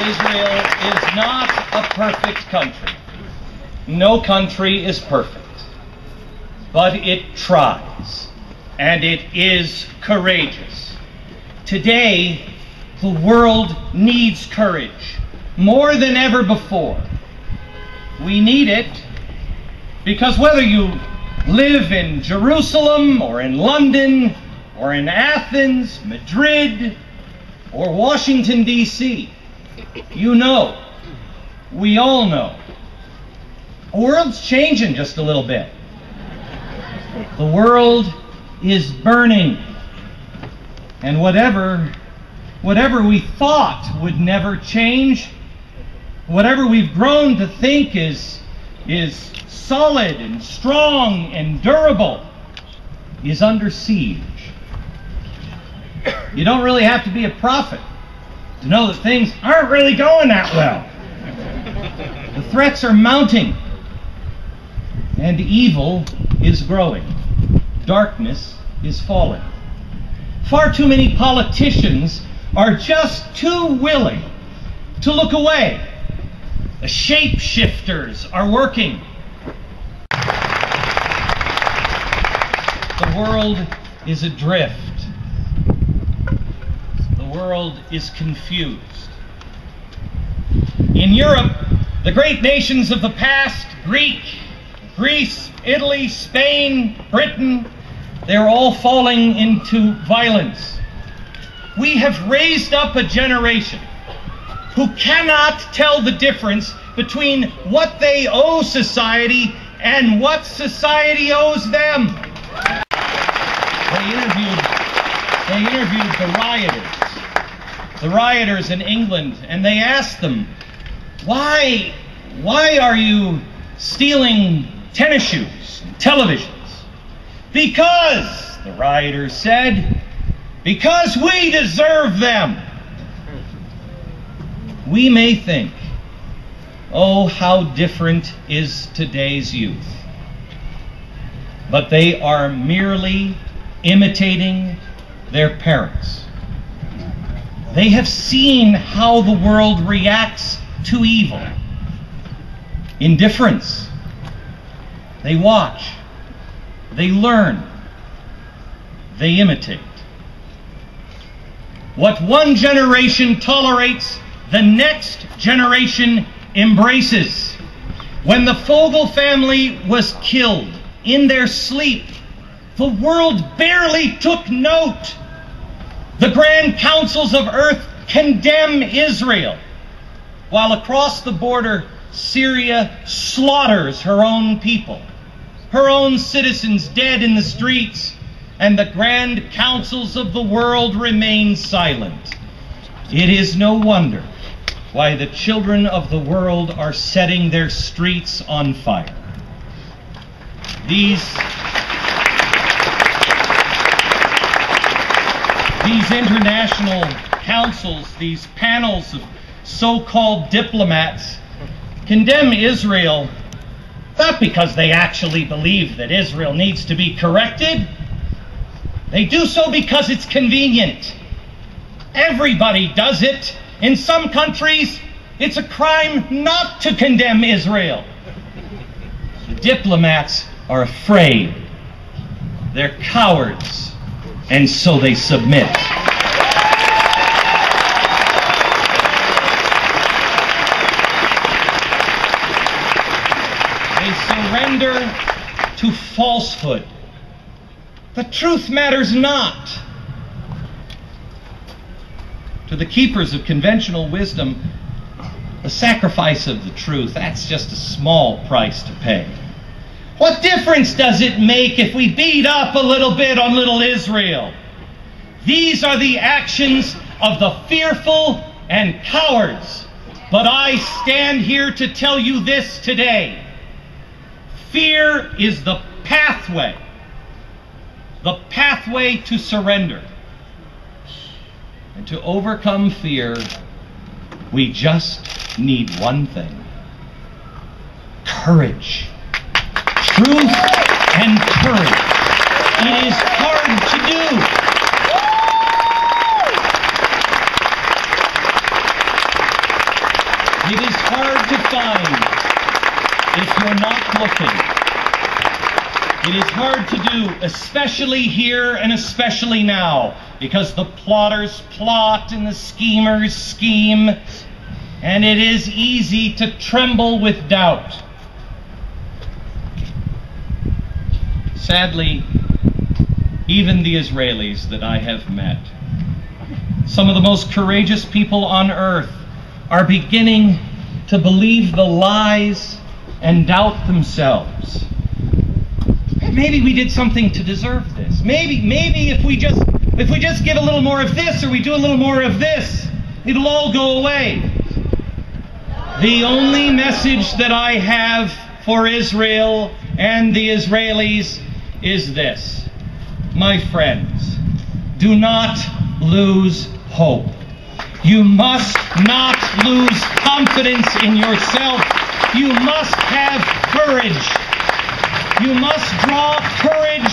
Israel is not a perfect country. No country is perfect. But it tries, and it is courageous. Today, the world needs courage more than ever before. We need it because whether you live in Jerusalem or in London or in Athens, Madrid, or Washington, D.C., you know, we all know, the world's changing just a little bit. The world is burning. And whatever we thought would never change, whatever we've grown to think is solid and strong and durable, is under siege. You don't really have to be a prophet to know that things aren't really going that well. The threats are mounting, and evil is growing. Darkness is falling. Far too many politicians are just too willing to look away. The shapeshifters are working. The world is adrift. The world is confused. In Europe, the great nations of the past, Greece, Italy, Spain, Britain, they're all falling into violence. We have raised up a generation who cannot tell the difference between what they owe society and what society owes them. They interviewed the rioters in England, and they asked them, why are you stealing tennis shoes and televisions? Because, the rioters said, because we deserve them. We may think, oh, how different is today's youth. But they are merely imitating their parents. They have seen how the world reacts to evil. Indifference. They watch. They learn. They imitate. What one generation tolerates, the next generation embraces. When the Fogel family was killed in their sleep, the world barely took note. The grand councils of earth condemn Israel, while across the border, Syria slaughters her own people, her own citizens dead in the streets, and the grand councils of the world remain silent. It is no wonder why the children of the world are setting their streets on fire. These international councils, these panels of so-called diplomats, condemn Israel not because they actually believe that Israel needs to be corrected. They do so because it's convenient. Everybody does it. In some countries, it's a crime not to condemn Israel. The diplomats are afraid. They're cowards, and so they submit. They surrender to falsehood. The truth matters not. To the keepers of conventional wisdom, the sacrifice of the truth, that's just a small price to pay. What difference does it make if we beat up a little bit on little Israel? These are the actions of the fearful and cowards. But I stand here to tell you this today. Fear is the pathway to surrender. And to overcome fear, we just need one thing: courage. Truth and courage. It is hard to do. find if you're not looking. It is hard to do, especially here and especially now, because the plotters plot and the schemers scheme, and it is easy to tremble with doubt. Sadly, even the Israelis that I have met, some of the most courageous people on earth, are beginning to believe the lies and doubt themselves. Maybe we did something to deserve this. Maybe if we just give a little more of this, or we do a little more of this, it'll all go away. The only message that I have for Israel and the Israelis is this. My friends, do not lose hope. You must not lose confidence in yourself. You must have courage. You must draw courage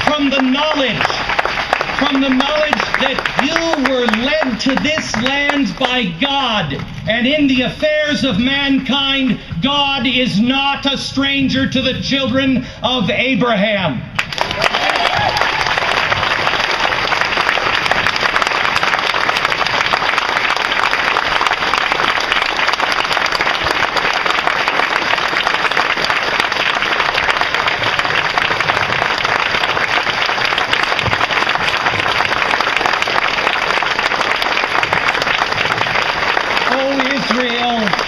from the knowledge that you were led to this land by God, and in the affairs of mankind, God is not a stranger to the children of Abraham.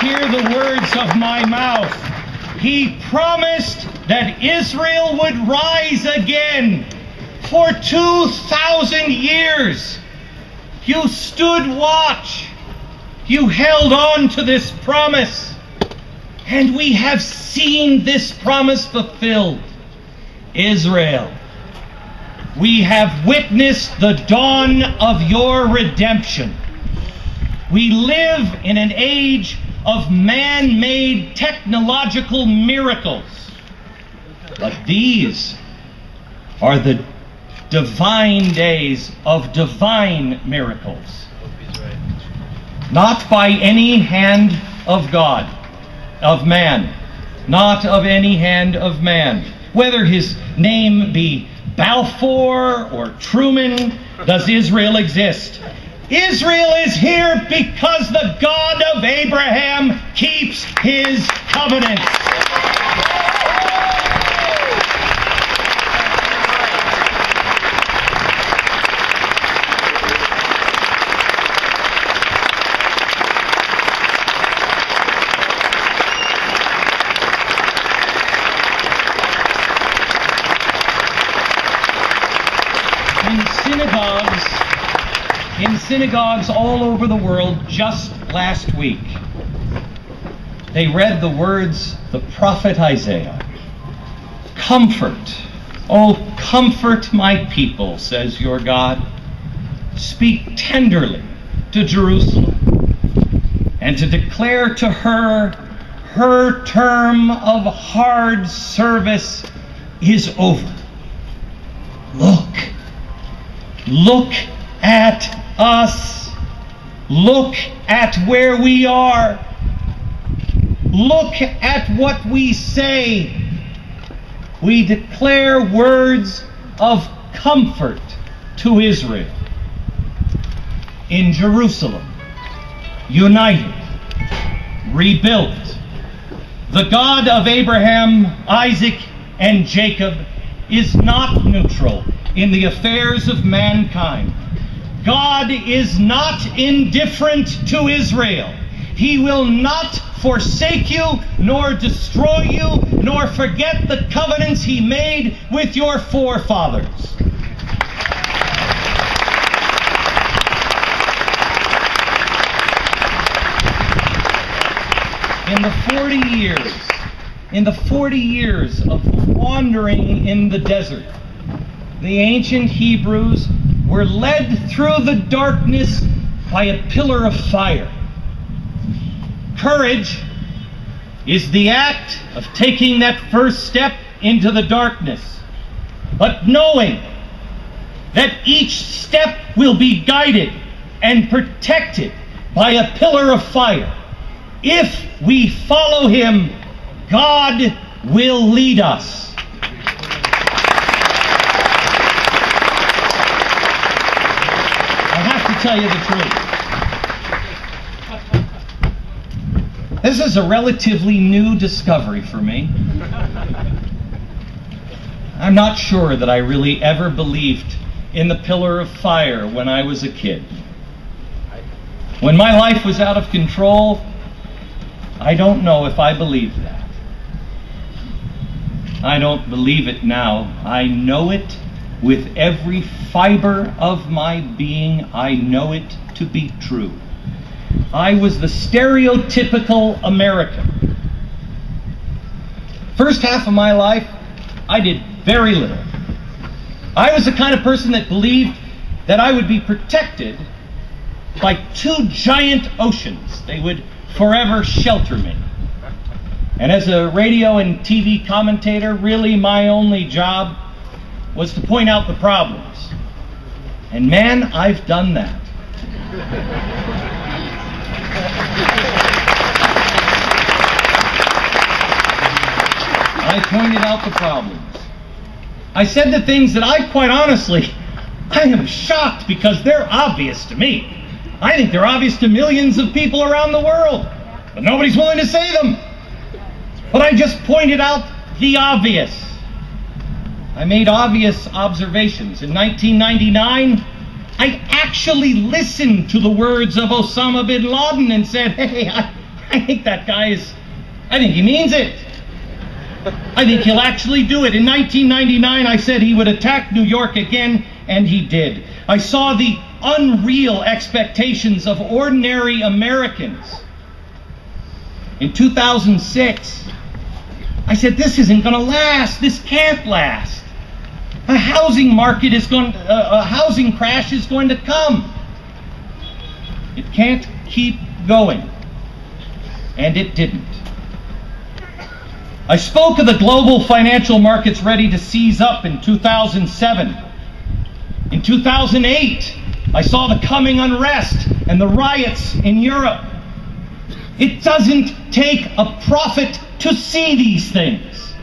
Hear the words of my mouth. He promised that Israel would rise again. For 2,000 years, you stood watch. You held on to this promise. And we have seen this promise fulfilled. Israel, we have witnessed the dawn of your redemption. We live in an age of man-made technological miracles. But these are the divine days of divine miracles. Not by any hand of God, of man. Not of any hand of man. Whether his name be Balfour or Truman, does Israel exist? Israel is here because the God of Abraham keeps his covenant. In synagogues all over the world just last week, they read the words of the prophet Isaiah. Comfort, oh comfort my people, says your God. Speak tenderly to Jerusalem, and to declare to her, her term of hard service is over. Look at us. Look at where we are. Look at what we say. We declare words of comfort to Israel. In Jerusalem, united, rebuilt, the God of Abraham, Isaac, and Jacob is not neutral in the affairs of mankind. God is not indifferent to Israel. He will not forsake you, nor destroy you, nor forget the covenants he made with your forefathers. In the 40 years of wandering in the desert, the ancient Hebrews were led through the darkness by a pillar of fire. Courage is the act of taking that first step into the darkness, but knowing that each step will be guided and protected by a pillar of fire. If we follow him, God will lead us. I have to tell you the truth. This is a relatively new discovery for me. I'm not sure that I really ever believed in the pillar of fire when I was a kid. When my life was out of control, I don't know if I believed that. I don't believe it now. I know it with every fiber of my being. I know it to be true. I was the stereotypical American. First half of my life, I did very little. I was the kind of person that believed that I would be protected by two giant oceans. They would forever shelter me. And as a radio and TV commentator, really my only job was to point out the problems. And man, I've done that. I pointed out the problems. I said the things that I quite honestly, I am shocked because they're obvious to me. I think they're obvious to millions of people around the world, but nobody's willing to say them. But I just pointed out the obvious. I made obvious observations. In 1999, I actually listened to the words of Osama bin Laden and said, hey, I think that guy I think he means it. I think he'll actually do it. In 1999, I said he would attack New York again, and he did. I saw the unreal expectations of ordinary Americans. In 2006, I said, this isn't going to last. This can't last. A housing crash is going to come. It can't keep going. And it didn't. I spoke of the global financial markets ready to seize up in 2007. In 2008, I saw the coming unrest and the riots in Europe. It doesn't take a prophet to see these things.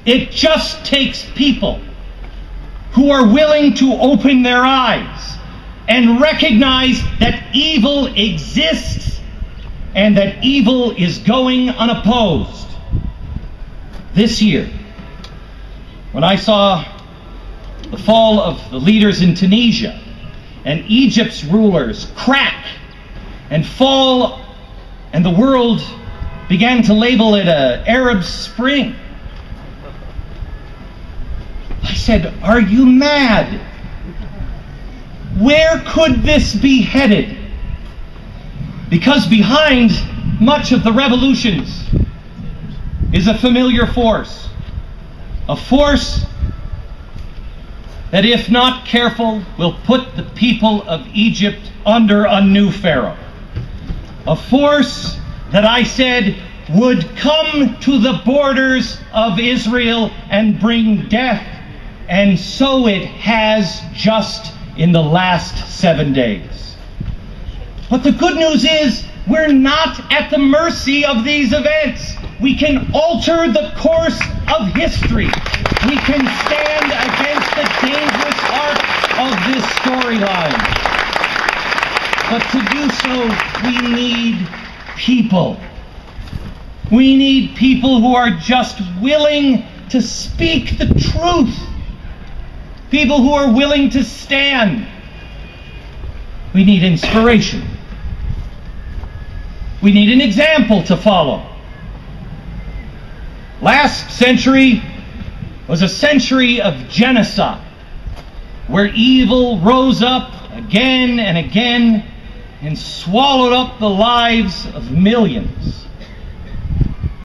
It just takes people who are willing to open their eyes and recognize that evil exists and that evil is going unopposed. This year, when I saw the fall of the leaders in Tunisia and Egypt's rulers crack and fall, and the world began to label it an Arab Spring, I said, are you mad? Where could this be headed? Because behind much of the revolutions is a familiar force. A force that, if not careful, will put the people of Egypt under a new pharaoh. A force that I said would come to the borders of Israel and bring death, and so it has just in the last 7 days. But the good news is we're not at the mercy of these events. We can alter the course of history. We can stand against the dangerous arc of this storyline. But to do so, we need people. We need people who are just willing to speak the truth. People who are willing to stand. We need inspiration. We need an example to follow. Last century was a century of genocide, where evil rose up again and again and swallowed up the lives of millions.